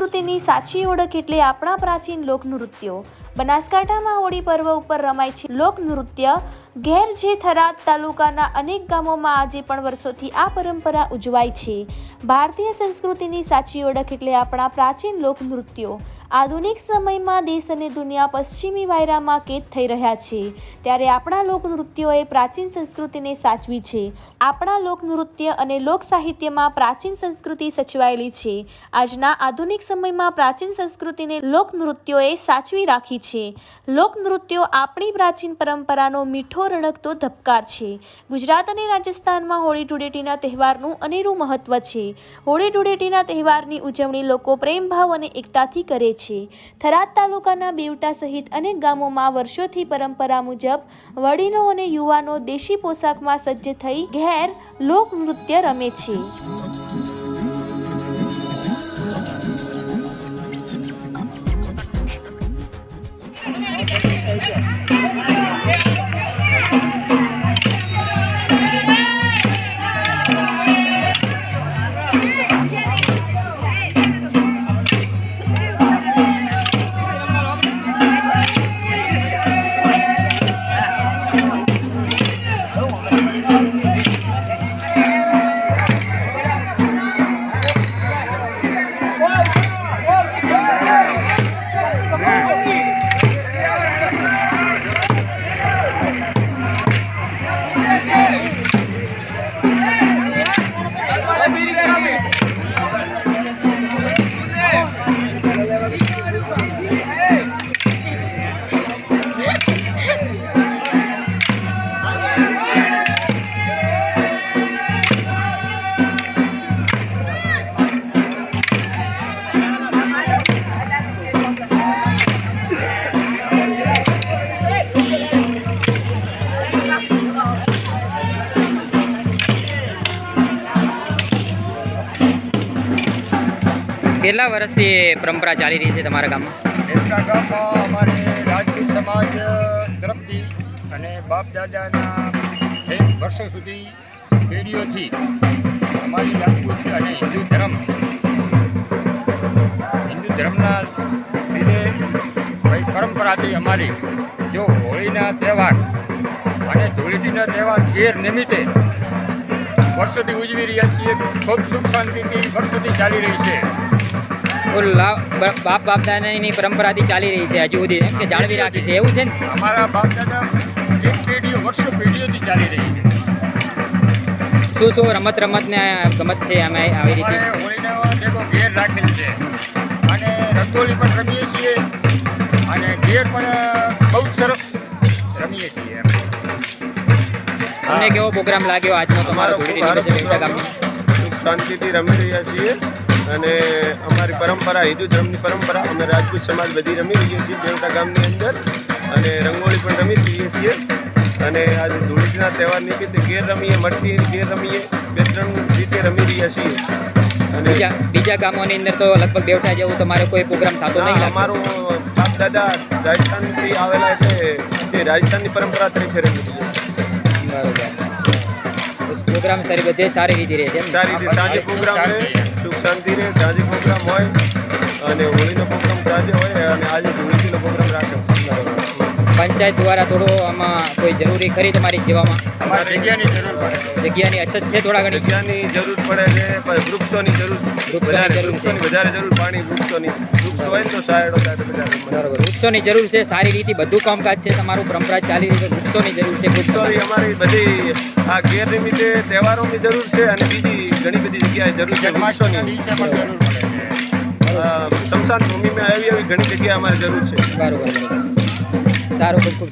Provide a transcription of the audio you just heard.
સંસ્કૃતિની સાચી ઓળખ એટલે આપણા પ્રાચીન લોકનૃત્યો। બનાસકાંઠામાં હોળી પર્વ ઉપર રમાય છે લોકનૃત્ય ઘેર, જે થરાદ તાલુકાના અનેક ગામોમાં આજે પણ વર્ષોથી આ પરંપરા ઉજવાય છે। ભારતીય સંસ્કૃતિની સાચી ઓળખ એટલે આપણા પ્રાચીન લોકનૃત્યો। આધુનિક સમયમાં દેશ અને દુનિયા પશ્ચિમી વાયરામાં કેદ થઈ રહ્યા છે, ત્યારે આપણા લોકનૃત્યોએ પ્રાચીન સંસ્કૃતિને સાચવી છે। આપણા લોકનૃત્ય અને લોક સાહિત્યમાં પ્રાચીન સંસ્કૃતિ સચવાયેલી છે। આજના આધુનિક સમયમાં પ્રાચીન સંસ્કૃતિને લોકનૃત્યોએ સાચવી રાખી છે। લોકનૃત્યો આપણી પ્રાચીન પરંપરાનો મીઠો રણકતો ધબકાર છે। ગુજરાત અને રાજસ્થાનમાં હોળી ધૂળેટીના તહેવારનું અનેરું મહત્વ છે। હોળી ધૂળેટીના તહેવારની ઉજવણી લોકો પ્રેમભાવ અને એકતાથી કરે છે। થરાદ તાલુકાના બેવટા સહિત અનેક ગામોમાં વર્ષોથી પરંપરા મુજબ વડીલો અને યુવાનો દેશી પોશાકમાં સજ્જ થઈ ઘેર લોકનૃત્ય રમે છે। કેટલા વર્ષથી પરંપરા ચાલી રહી છે તમારા ગામમાં? આપણા ગામમાં અમારે રાજપૂત સમાજ તરફથી અને બાપ દાદાના વર્ષો સુધી પેઢીઓથી અમારી રાજપૂત અને હિન્દુ ધર્મના લીધે પરંપરાથી અમારી જો હોળીના તહેવાર અને ધૂળેટીના તહેવાર ઘેર નિમિત્તે વર્ષોથી ઉજવી રહ્યા છીએ। ખૂબ સુખ શાંતિથી વર્ષોથી ચાલી રહી છે। બાપ દાદાની પરંપરાથી ચાલી રહી છે હજુ સુધી, એમ કે જાળવી રાખી છે, એવું છે ને? અમારા બાપ દાદા એક પેઢીઓ પેઢીઓથી ચાલી રહી છે। શું રમતને ગમત છે અમે આવી રીતે? હોળીનો ભેગો ઘેર રાખેલ છે અને રંગોળી પણ રમીએ છીએ અને ઘેર પણ બહુ સરસ રમીએ છીએ। તમને કેવો પ્રોગ્રામ લાગ્યો આજનો તમારો ગામની? સુખ શાંતિથી રમી રહ્યા છીએ અને અમારી પરંપરા હિન્દુ ધર્મની પરંપરા અમે રાજપૂત સમાજ બધી રમી રહીએ છીએ બેવટા ગામની અંદર અને રંગોળી પણ રમી રહીએ છીએ અને આજે ધૂળેટીના તહેવાર નિમિત્તે ઘેર રમીએ, મળતી ઘેર રમીએ, 2-3 રીતે રમી રહ્યા છીએ। અને બીજા ગામોની અંદર તો લગભગ બેવટા જેવું તમારે કોઈ પ્રોગ્રામ થતો નહીં? અમારું બાપ દાદા રાજસ્થાનથી આવેલા એટલે તે રાજસ્થાનની પરંપરા તરીકે રમી રહીએ છીએ। બરોબર। પ્રોગ્રામ બધે સારી રીતે રહે છે? સારી રીતે સાંજે પ્રોગ્રામ રહે, સુખ શાંતિ રહે, સાંજે પ્રોગ્રામ હોય અને હોળીનો પ્રોગ્રામ સાંજે હોય અને આજે ધૂળેટીનો પ્રોગ્રામ રાખે। પંચાયત દ્વારા થોડો આમાં કોઈ જરૂરી ખરી તમારી સેવામાં? અમારે જગ્યાની જરૂર પડે, જગ્યાની અછત છે, થોડા ઘણી જગ્યાની જરૂર પડે છે, પણ વૃક્ષોની જરૂર વધારે જરૂર, પાણી વૃક્ષ હોય તો સાયડો થાય તો બરાબર, વૃક્ષોની જરૂર છે। સારી રીતે બધું કામકાજ છે તમારું પરંપરા ચાલી રહી છે, વૃક્ષોની જરૂર છે? વૃક્ષોની અમારી બધી આ ઘેર નિમિત્તે તહેવારોની જરૂર છે અને બીજી ઘણી બધી જગ્યાએ જરૂર છે વૃક્ષોની। શમશાન ભૂમિમાં આવી ઘણી જગ્યાએ અમારે જરૂર છે। બરાબર, સારું, ખૂબ ખૂબ